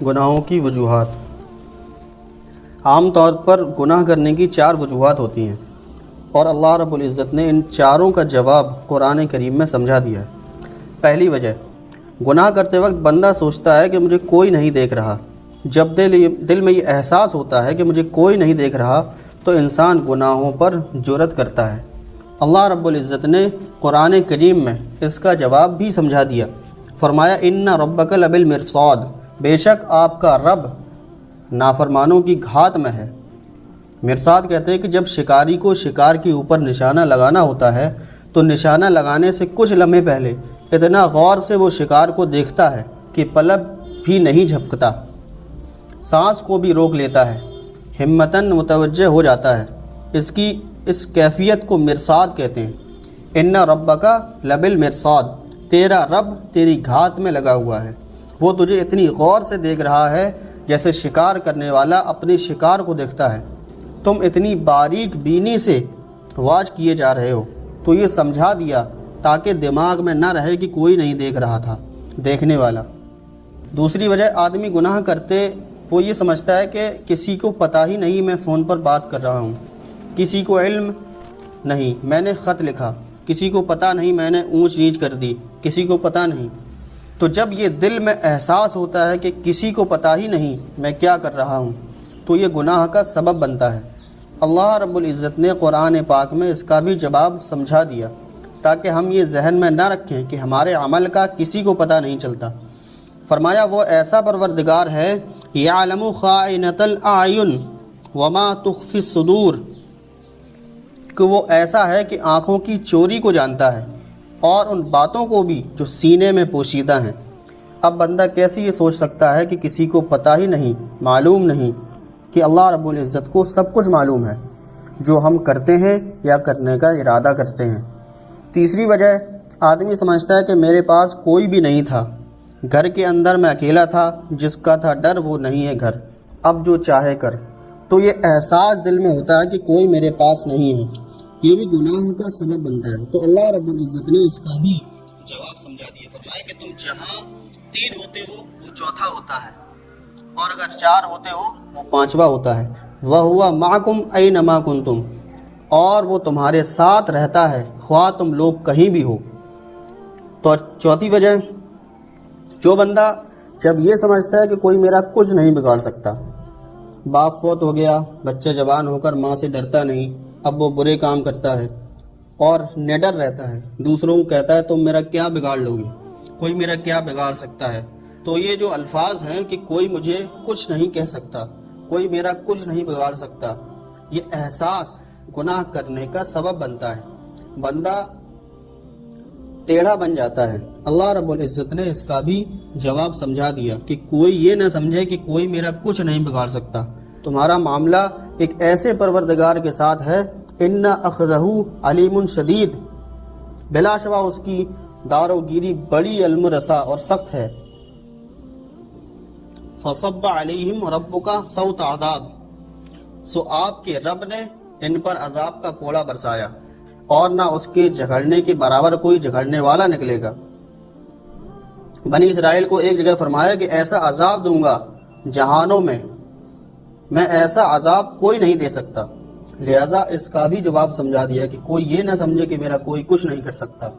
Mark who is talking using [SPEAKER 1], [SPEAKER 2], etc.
[SPEAKER 1] گناہوں کی وجوہات۔ عام طور پر گناہ کرنے کی 4 وجوہات ہوتی ہیں، اور اللہ رب العزت نے ان چاروں کا جواب قرآن کریم میں سمجھا دیا ہے۔ پہلی وجہ، گناہ کرتے وقت بندہ سوچتا ہے کہ مجھے کوئی نہیں دیکھ رہا۔ جب دل میں یہ احساس ہوتا ہے کہ مجھے کوئی نہیں دیکھ رہا تو انسان گناہوں پر جرأت کرتا ہے۔ اللہ رب العزت نے قرآن کریم میں اس کا جواب بھی سمجھا دیا۔ فرمایا ان ربک لبالمرصاد، بے شک آپ کا رب نافرمانوں کی گھات میں ہے۔ مرصاد کہتے ہیں کہ جب شکاری کو شکار کے اوپر نشانہ لگانا ہوتا ہے تو نشانہ لگانے سے کچھ لمحے پہلے اتنا غور سے وہ شکار کو دیکھتا ہے کہ پلک بھی نہیں جھپکتا، سانس کو بھی روک لیتا ہے، ہمتاً متوجہ ہو جاتا ہے۔ اس کیفیت کو مرصاد کہتے ہیں۔ ان ربک لبالمرصاد، تیرا رب تیری گھات میں لگا ہوا ہے، وہ تجھے اتنی غور سے دیکھ رہا ہے جیسے شکار کرنے والا اپنے شکار کو دیکھتا ہے۔ تم اتنی باریک بینی سے واچ کیے جا رہے ہو۔ تو یہ سمجھا دیا تاکہ دماغ میں نہ رہے کہ کوئی نہیں دیکھ رہا تھا، دیکھنے والا۔ دوسری وجہ، آدمی گناہ کرتے وہ یہ سمجھتا ہے کہ کسی کو پتہ ہی نہیں میں فون پر بات کر رہا ہوں، کسی کو علم نہیں میں نے خط لکھا، کسی کو پتہ نہیں میں نے اونچ نیچ کر دی، کسی کو پتہ نہیں۔ تو جب یہ دل میں احساس ہوتا ہے کہ کسی کو پتہ ہی نہیں میں کیا کر رہا ہوں تو یہ گناہ کا سبب بنتا ہے۔ اللہ رب العزت نے قرآن پاک میں اس کا بھی جواب سمجھا دیا تاکہ ہم یہ ذہن میں نہ رکھیں کہ ہمارے عمل کا کسی کو پتہ نہیں چلتا۔ فرمایا وہ ایسا پروردگار ہے یعلم خائنۃ الاعین وما تخفی الصدور، کہ وہ ایسا ہے کہ آنکھوں کی چوری کو جانتا ہے اور ان باتوں کو بھی جو سینے میں پوشیدہ ہیں۔ اب بندہ کیسے یہ سوچ سکتا ہے کہ کسی کو پتہ ہی نہیں، معلوم نہیں، کہ اللہ رب العزت کو سب کچھ معلوم ہے جو ہم کرتے ہیں یا کرنے کا ارادہ کرتے ہیں۔ تیسری وجہ، آدمی سمجھتا ہے کہ میرے پاس کوئی بھی نہیں تھا، گھر کے اندر میں اکیلا تھا، جس کا تھا ڈر وہ نہیں ہے گھر، اب جو چاہے کر۔ تو یہ احساس دل میں ہوتا ہے کہ کوئی میرے پاس نہیں ہے، یہ بھی گناہ کا سبب بنتا ہے۔ تو اللہ رب العزت نے اس کا بھی جواب سمجھا دیا۔ فرمایا کہ تم جہاں 3 ہوتے ہو وہ چوتھا ہوتا ہے، اور اگر 4 ہوتے ہو وہ 5واں ہوتا ہے۔ وَهُوَ مَعَكُمْ أَيْنَمَا كُنْتُمْ، اور وہ تمہارے ساتھ رہتا ہے خواہ تم لوگ کہیں بھی ہو۔ تو چوتھی وجہ، جو بندہ جب یہ سمجھتا ہے کہ کوئی میرا کچھ نہیں بگاڑ سکتا، باپ فوت ہو گیا، بچہ جوان ہو کر ماں سے ڈرتا نہیں، اب وہ برے کام کرتا ہے اور نڈر رہتا ہے، دوسروں کو کہتا ہے تم میرا کیا بگاڑ لو گے، کوئی میرا کیا بگاڑ سکتا ہے۔ تو یہ جو الفاظ ہیں کہ کوئی مجھے کچھ نہیں کہہ سکتا، کوئی میرا کچھ نہیں بگاڑ سکتا، یہ احساس گناہ کرنے کا سبب بنتا ہے، بندہ ٹیڑھا بن جاتا ہے۔ اللہ رب العزت نے اس کا بھی جواب سمجھا دیا کہ کوئی یہ نہ سمجھے کہ کوئی میرا کچھ نہیں بگاڑ سکتا، تمہارا معاملہ ایک ایسے پروردگار کے ساتھ ہے، ان اخذہ علیم شدید، بلا شبہ اس کی داروگیری بڑی علم رسا اور سخت ہے۔ فصب علیہم ربک سوط عذاب، سو آپ کے رب نے ان پر عذاب کا کوڑا برسایا، اور نہ اس کے جھگڑنے کے برابر کوئی جھگڑنے والا نکلے گا۔ بنی اسرائیل کو ایک جگہ فرمایا کہ ایسا عذاب دوں گا جہانوں میں ایسا عذاب کوئی نہیں دے سکتا، لہذا اس کا بھی جواب سمجھا دیا کہ کوئی یہ نہ سمجھے کہ میرا کوئی کچھ نہیں کر سکتا۔